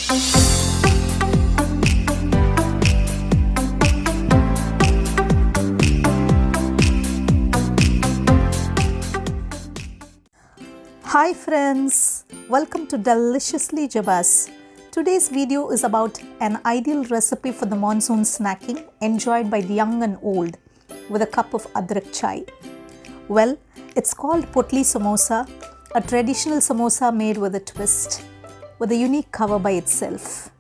Hi friends, welcome to Deliciously Jeba's. Today's video is about an ideal recipe for the monsoon snacking enjoyed by the young and old with a cup of Adhrak chai. Well, it's called Potli Samosa, a traditional samosa made with a twist, with a unique cover by itself.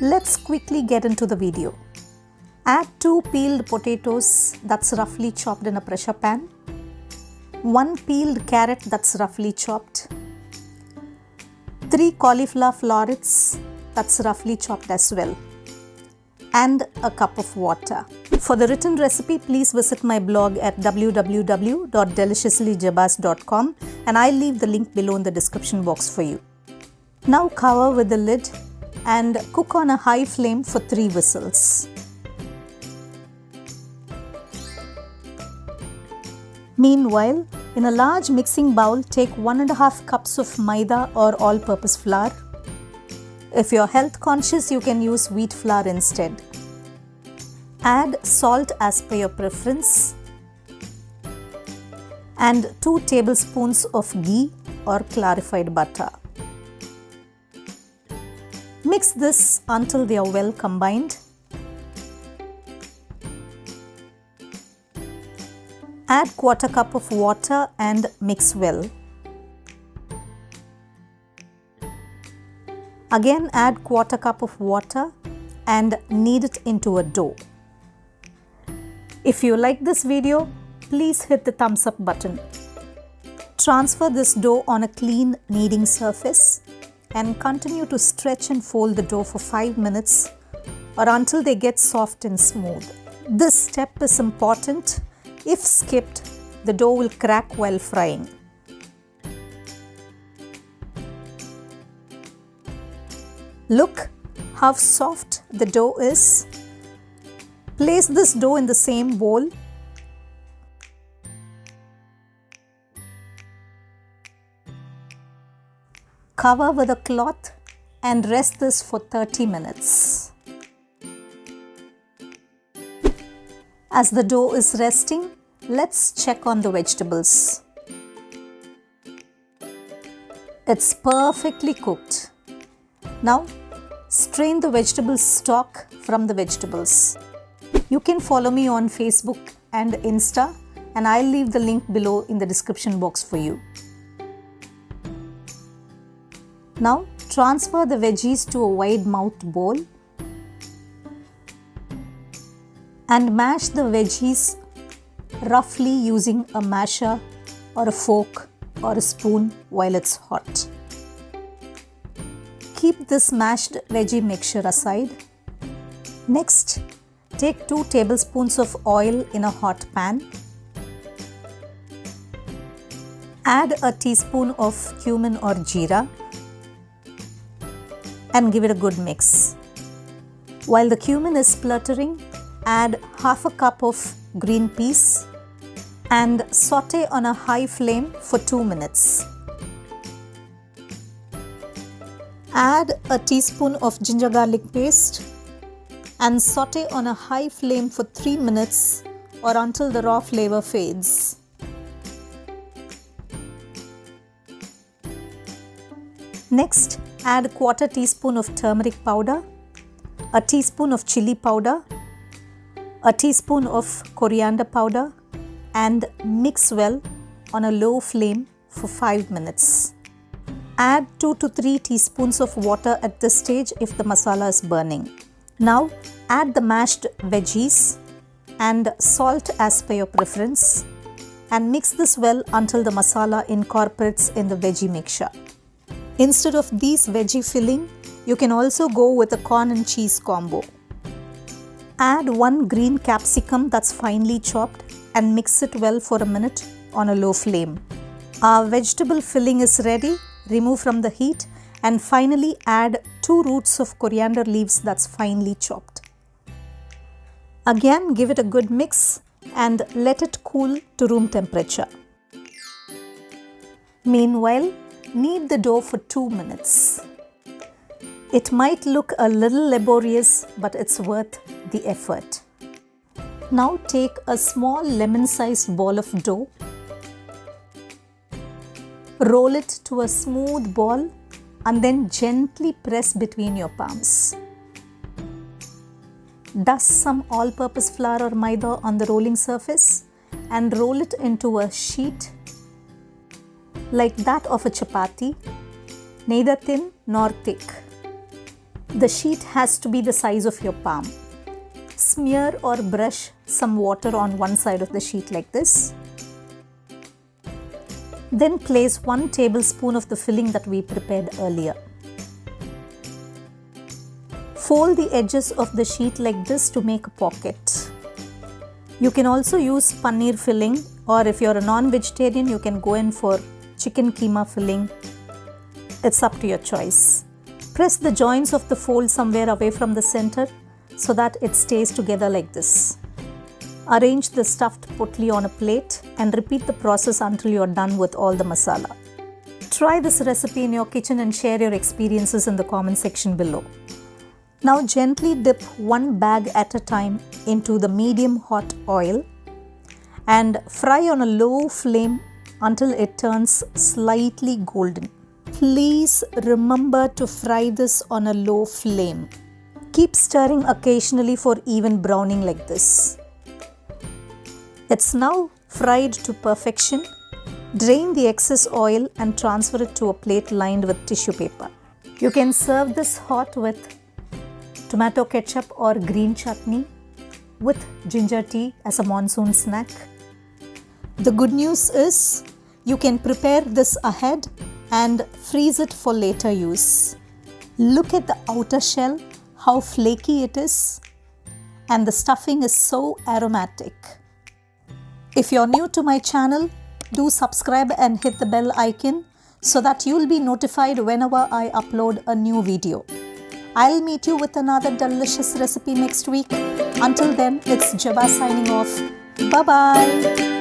Let's quickly get into the video. Add 2 peeled potatoes that's roughly chopped in a pressure pan, 1 peeled carrot that's roughly chopped, 3 cauliflower florets that's roughly chopped as well, and a cup of water. For the written recipe, please visit my blog at www.deliciouslyjebas.com and I'll leave the link below in the description box for you. Now cover with the lid and cook on a high flame for 3 whistles. Meanwhile, in a large mixing bowl, take 1.5 cups of maida or all-purpose flour. If you're health conscious, you can use wheat flour instead. Add salt as per your preference and 2 tablespoons of ghee or clarified butter. Mix this until they are well combined. Add 1/4 cup of water and mix well. Again add 1/4 cup of water and knead it into a dough. If you like this video, please hit the thumbs up button. Transfer this dough on a clean kneading surface and continue to stretch and fold the dough for 5 minutes or until they get soft and smooth. This step is important. If skipped, the dough will crack while frying. Look how soft the dough is. Place this dough in the same bowl. Cover with a cloth and rest this for 30 minutes. As the dough is resting, let's check on the vegetables. It's perfectly cooked. Now, strain the vegetable stock from the vegetables. You can follow me on Facebook and Insta, and I'll leave the link below in the description box for you. Now, transfer the veggies to a wide-mouthed bowl and mash the veggies roughly using a masher or a fork or a spoon while it's hot. Keep this mashed veggie mixture aside. Next, take 2 tablespoons of oil in a hot pan. Add a teaspoon of cumin or jeera and give it a good mix. While the cumin is spluttering, add 1/2 cup of green peas and saute on a high flame for 2 minutes. Add a teaspoon of ginger garlic paste and saute on a high flame for 3 minutes or until the raw flavor fades. Next, add 1/4 teaspoon of turmeric powder, a teaspoon of chili powder, a teaspoon of coriander powder and mix well on a low flame for 5 minutes. Add 2 to 3 teaspoons of water at this stage if the masala is burning. Now add the mashed veggies and salt as per your preference and mix this well until the masala incorporates in the veggie mixture. Instead of these veggie filling, you can also go with a corn and cheese combo. Add 1 green capsicum that's finely chopped and mix it well for a minute on a low flame. Our vegetable filling is ready. Remove from the heat and finally add 2 roots of coriander leaves that's finely chopped. Again, give it a good mix and let it cool to room temperature. Meanwhile, knead the dough for 2 minutes. It might look a little laborious, but it's worth the effort. Now take a small lemon-sized ball of dough. Roll it to a smooth ball and then gently press between your palms. Dust some all-purpose flour or maida on the rolling surface and roll it into a sheet like that of a chapati, neither thin nor thick. The sheet has to be the size of your palm. Smear or brush some water on one side of the sheet like this. Then place 1 tablespoon of the filling that we prepared earlier. Fold the edges of the sheet like this to make a pocket. You can also use paneer filling, or if you're a non-vegetarian, you can go in for chicken keema filling. It's up to your choice. Press the joints of the fold somewhere away from the center so that it stays together like this. Arrange the stuffed potli on a plate and repeat the process until you're done with all the masala. Try this recipe in your kitchen and share your experiences in the comment section below. Now gently dip 1 bag at a time into the medium hot oil and fry on a low flame until it turns slightly golden. Please remember to fry this on a low flame. Keep stirring occasionally for even browning like this. It's now fried to perfection. Drain the excess oil and transfer it to a plate lined with tissue paper. You can serve this hot with tomato ketchup or green chutney, with ginger tea as a monsoon snack. The good news is you can prepare this ahead and freeze it for later use. Look at the outer shell, how flaky it is, and the stuffing is so aromatic. If you're new to my channel, do subscribe and hit the bell icon so that you'll be notified whenever I upload a new video. I'll meet you with another delicious recipe next week. Until then, it's Jeba signing off. Bye-bye.